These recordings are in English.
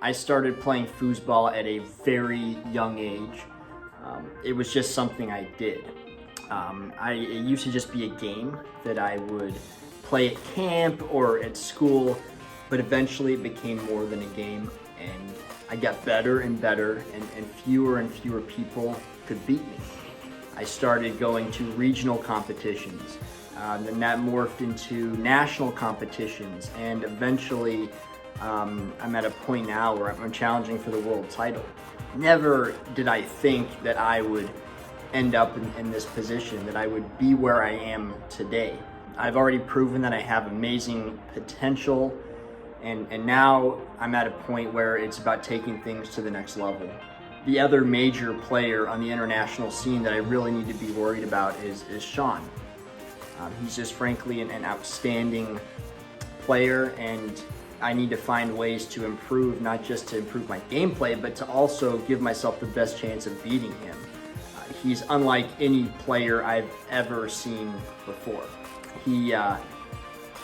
I started playing foosball at a very young age. It was just something I did. It used to just be a game that I would play at camp or at school, but eventually it became more than a game, and I got better and better, and fewer people could beat me. I started going to regional competitions, then that morphed into national competitions, and eventually I'm at a point now where I'm challenging for the world title. Never did I think that I would end up in this position, that I would be where I am today. I've already proven that I have amazing potential, and now I'm at a point where it's about taking things to the next level. The other major player on the international scene that I really need to be worried about is Sean. He's just frankly an outstanding player, and I need to find ways to improve, not just to improve my gameplay, but to also give myself the best chance of beating him. He's unlike any player I've ever seen before. He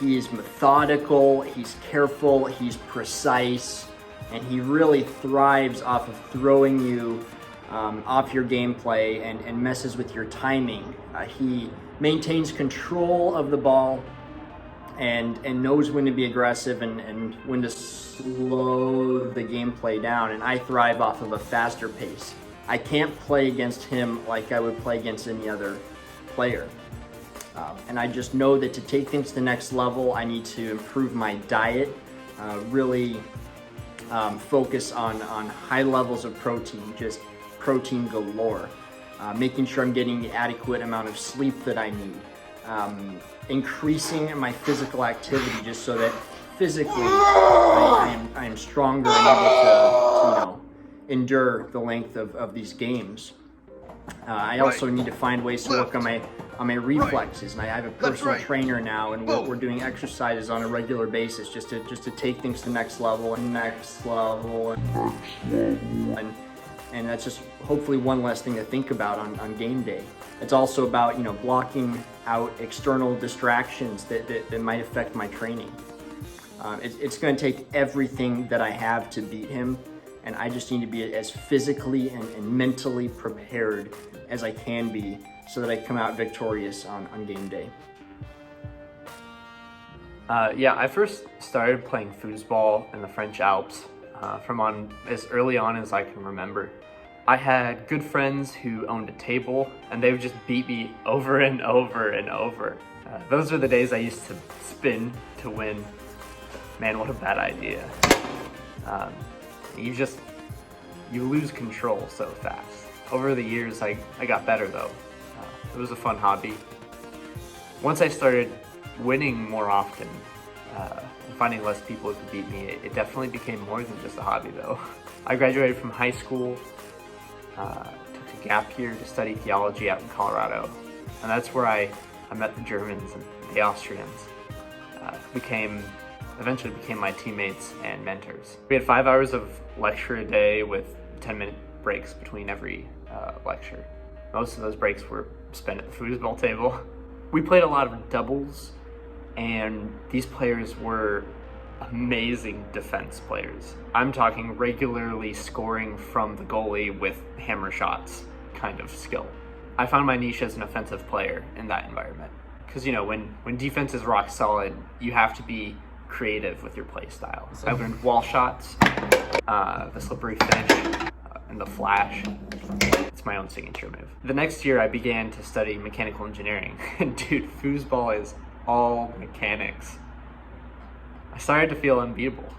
is methodical, he's careful, he's precise, and he really thrives off of throwing you off your gameplay and messes with your timing. He maintains control of the ball and knows when to be aggressive and when to slow the gameplay down, and I thrive off of a faster pace. I can't play against him like I would play against any other player. And I just know that to take things to the next level, I need to improve my diet, really focus on high levels of protein, just protein galore, making sure I'm getting the adequate amount of sleep that I need, increasing my physical activity just so that physically I am stronger and able to endure the length of these games. I also need to find ways to work on my reflexes, and I have a personal trainer now, and we're doing exercises on a regular basis just to take things to the next level, and that's just hopefully one less thing to think about on game day. It's also about blocking out external distractions that might affect my training. It's going to take everything that I have to beat him, and I just need to be as physically and mentally prepared as I can be so that I come out victorious on game day. Yeah, I first started playing foosball in the French Alps from as early on as I can remember. I had good friends who owned a table, and they would just beat me over and over and over. Those were the days I used to spin to win. Man, what a bad idea. You lose control so fast. Over the years, I got better though. It was a fun hobby. Once I started winning more often, and finding less people who could beat me, it definitely became more than just a hobby though. I graduated from high school, took a gap year to study theology out in Colorado, and that's where I met the Germans and the Austrians. Eventually became my teammates and mentors. We had 5 hours of lecture a day with 10-minute breaks between every lecture. Most of those breaks were spent at the foosball table. We played a lot of doubles, and these players were amazing defense players. I'm talking regularly scoring from the goalie with hammer shots kind of skill. I found my niche as an offensive player in that environment. Because when defense is rock solid, you have to be creative with your play style. I learned wall shots, the slippery finish, and the flash. It's my own signature move. The next year I began to study mechanical engineering, and dude, foosball is all mechanics. I started to feel unbeatable.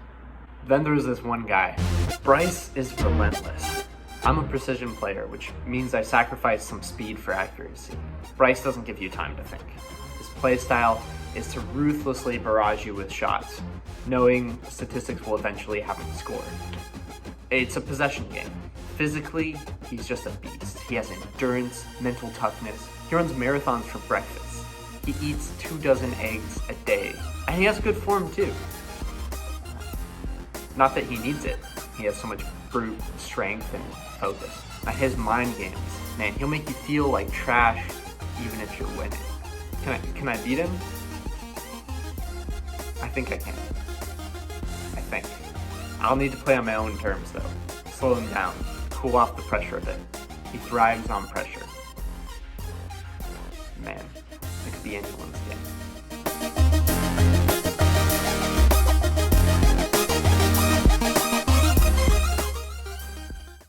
Then there was this one guy. Bryce is relentless. I'm a precision player, which means I sacrifice some speed for accuracy. Bryce doesn't give you time to think. His play style is to ruthlessly barrage you with shots, knowing statistics will eventually have him score. It's a possession game. Physically, he's just a beast. He has endurance, mental toughness. He runs marathons for breakfast. He eats 24 eggs a day. And he has good form too. Not that he needs it. He has so much brute strength and focus. At his mind games, man, he'll make you feel like trash even if you're winning. Can I beat him? I think I can. I'll need to play on my own terms though. Slow him down, cool off the pressure a bit. He thrives on pressure. Man, it could be anyone's game.